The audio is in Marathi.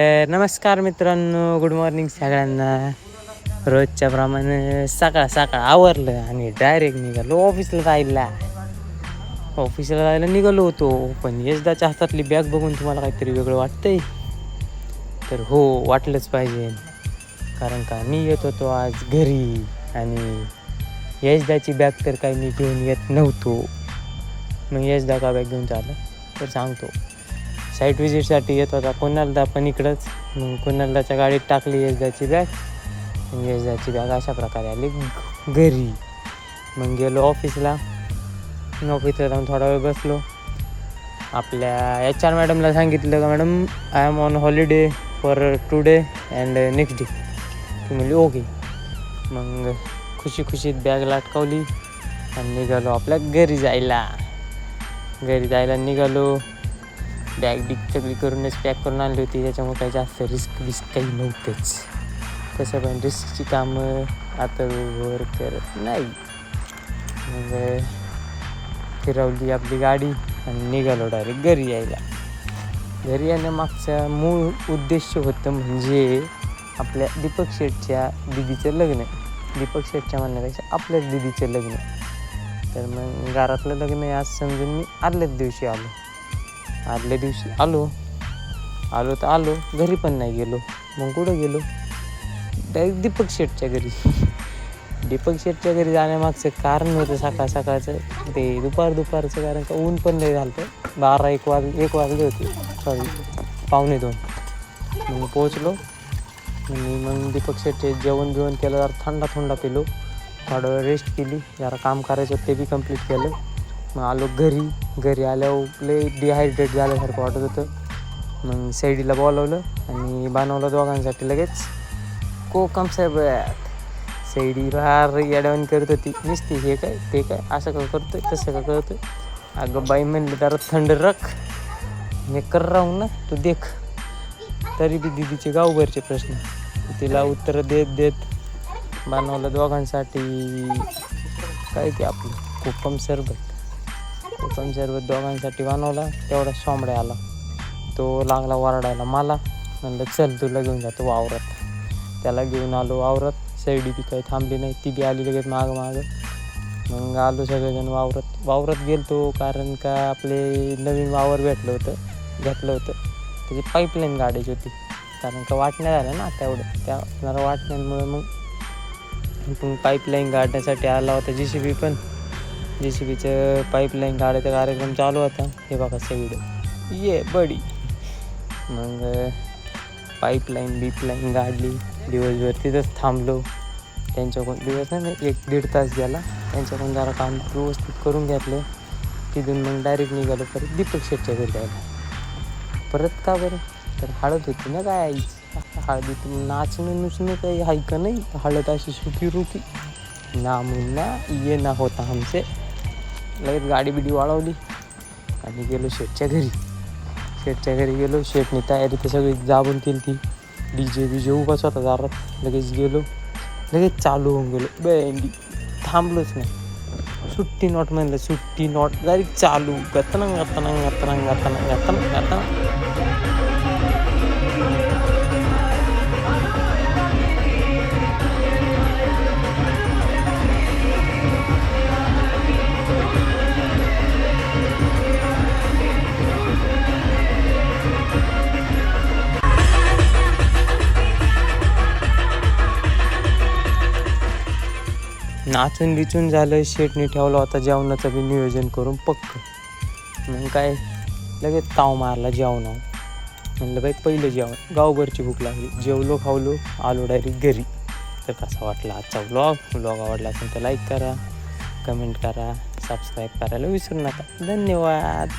नमस्कार मित्रांनो, गुड मॉर्निंग सगळ्यांना. रोजच्या प्रमाणे सकाळ सकाळ आवरलं आणि डायरेक्ट निघालो ऑफिसला जायला निघालो होतो. पण यशदाच्या हातातली बॅग बघून तुम्हाला काहीतरी वेगळं वाटतंय? तर हो, वाटलंच पाहिजे. कारण का मी येत होतो आज घरी आणि यशदाची बॅग तर काही मी घेऊन येत नव्हतो. मग यशदा का बॅग घेऊन चालला तर सांगतो. साईट विजिटसाठी येत होता कुणालदा पण इकडंच. मग कुणालदाच्या गाडीत टाकली यशदाची बॅग आणि यशदाची बॅग अशा प्रकारे आली घरी. मग गेलो ऑफिसला जाऊन थोडा वेळ बसलो. आपल्या HR मॅडमला सांगितलं का madam I am on holiday for today and next day. ती म्हणली ओके. मग खुशीत बॅग लटकवली आणि निघालो आपल्या घरी जायला निघालो. बॅग सगळी करूनच पॅक करून आणली होती, त्याच्यामुळे काही जास्त रिस्क काही नव्हतंच. तसं पण रिस्कची कामं आता वर करत नाही. मग फिरवली आपली गाडी आणि निघालो डायरेक्ट घरी येण्यामागचा मूळ उद्देश होतं म्हणजे आपल्या दीपक शेठच्या दिदीचं लग्न. दीपक शेठच्या म्हणण्यापेक्षा आपल्याच दिदीचं लग्न. तर मग घरातलं लग्न आहे आज समजून मी आदल्या दिवशी आलो तर आलो, घरी पण नाही गेलो. मग कुठं गेलो? डायरेक्ट दीपक शेठच्या घरी जाण्यामागचं कारण होतं सकाळचं ते दुपारचं. कारण का ऊन पण नाही झालं. 12-1 वाजले होते, सॉरी 1:45. मग पोचलो आणि मग दीपक शेठचे जेवण केलं, जरा थंडा पिलो, थोडा वेळ रेस्ट केली, जरा काम करायचं ते बी कंप्लीट केलं. मग आलो घरी आल्यावर लय डिहायड्रेट झाल्यासारखं वाटत होतं. मग सैडीला बोलावलं आणि बनवलं दोघांसाठी लगेच कोकम सरबत. सैडी बाहेर येड्यावानी करत होती नुसती, हे काय ते काय असं का करतोय तसं का करतोय. अगं बाई म्हणलं जरा थंड रख, मी कर राहू ना तू देख. तरी बी दिदीचे गावभरचे प्रश्न, तिला उत्तर देत बनवलं दोघांसाठी काय ते आपलं कोकम सरबत दोघांसाठी बनवला. तेवढा सोमड्या आला, तो लागला वरडायला मला. म्हणलं चल तुला घेऊन जातो वावरात. त्याला घेऊन आलो वावरात. सैडी बी काही थांबली नाही, ती बी आली लगेच मागं. मग आलो सगळेजण वावरात गेलतो. कारण का आपले नवीन वावर घेतलं होतं त्याची पाईपलाईन गाडायची होती. कारण का वाटण्या झाल्या ना त्या जरा वाटण्यांमुळे मग पाईपलाईन गाडण्यासाठी आला होता JCBचं पाईपलाईन गाडायचा कार्यक्रम चालू होता. हे बघा सगळं ये बडी. मग पाईपलाईन गाडली. दिवसभर तिथंच थांबलो. त्यांच्याकडून दिवस नाही 1-1.5 तास गेला. त्यांच्याकडून जरा काम व्यवस्थित करून घेतलं. तिथून मग डायरेक्ट निघालो परत दीपक शेठच्या घरी जायला. परत का बरं? तर हळद होती ना काय आईची. हळदीतून नाचणं काही हाय का नाही. हळद अशी सुकी ना मुन्ना ये ना होता हमसे. लगेच गाडी बिडी वाळवली आणि गेलो शेठच्या घरी गेलो. शेठनी तयारी तर सगळी जाबून केली ती. DJ उभाच होता दारात. लगेच चालू होऊन गेलो. बँडी थांबलोच नाही. सुट्टी नॉट डायरेक्ट चालू गतन. नाचून बिचून झालं. शेटने ठेवला होता जेवणाचं बी नियोजन करून पक्क. मग काय लगेच ताव मारला जेवणावर. म्हणलं बाई पहिलं जेवण, गावभरची भूक लागली. जेवलो खावलो आलो डायरेक्ट घरी. तर कसा वाटला आजचा व्लॉग आवडला असेल तर लाईक करा, कमेंट करा, सबस्क्राईब करायला विसरू नका. धन्यवाद.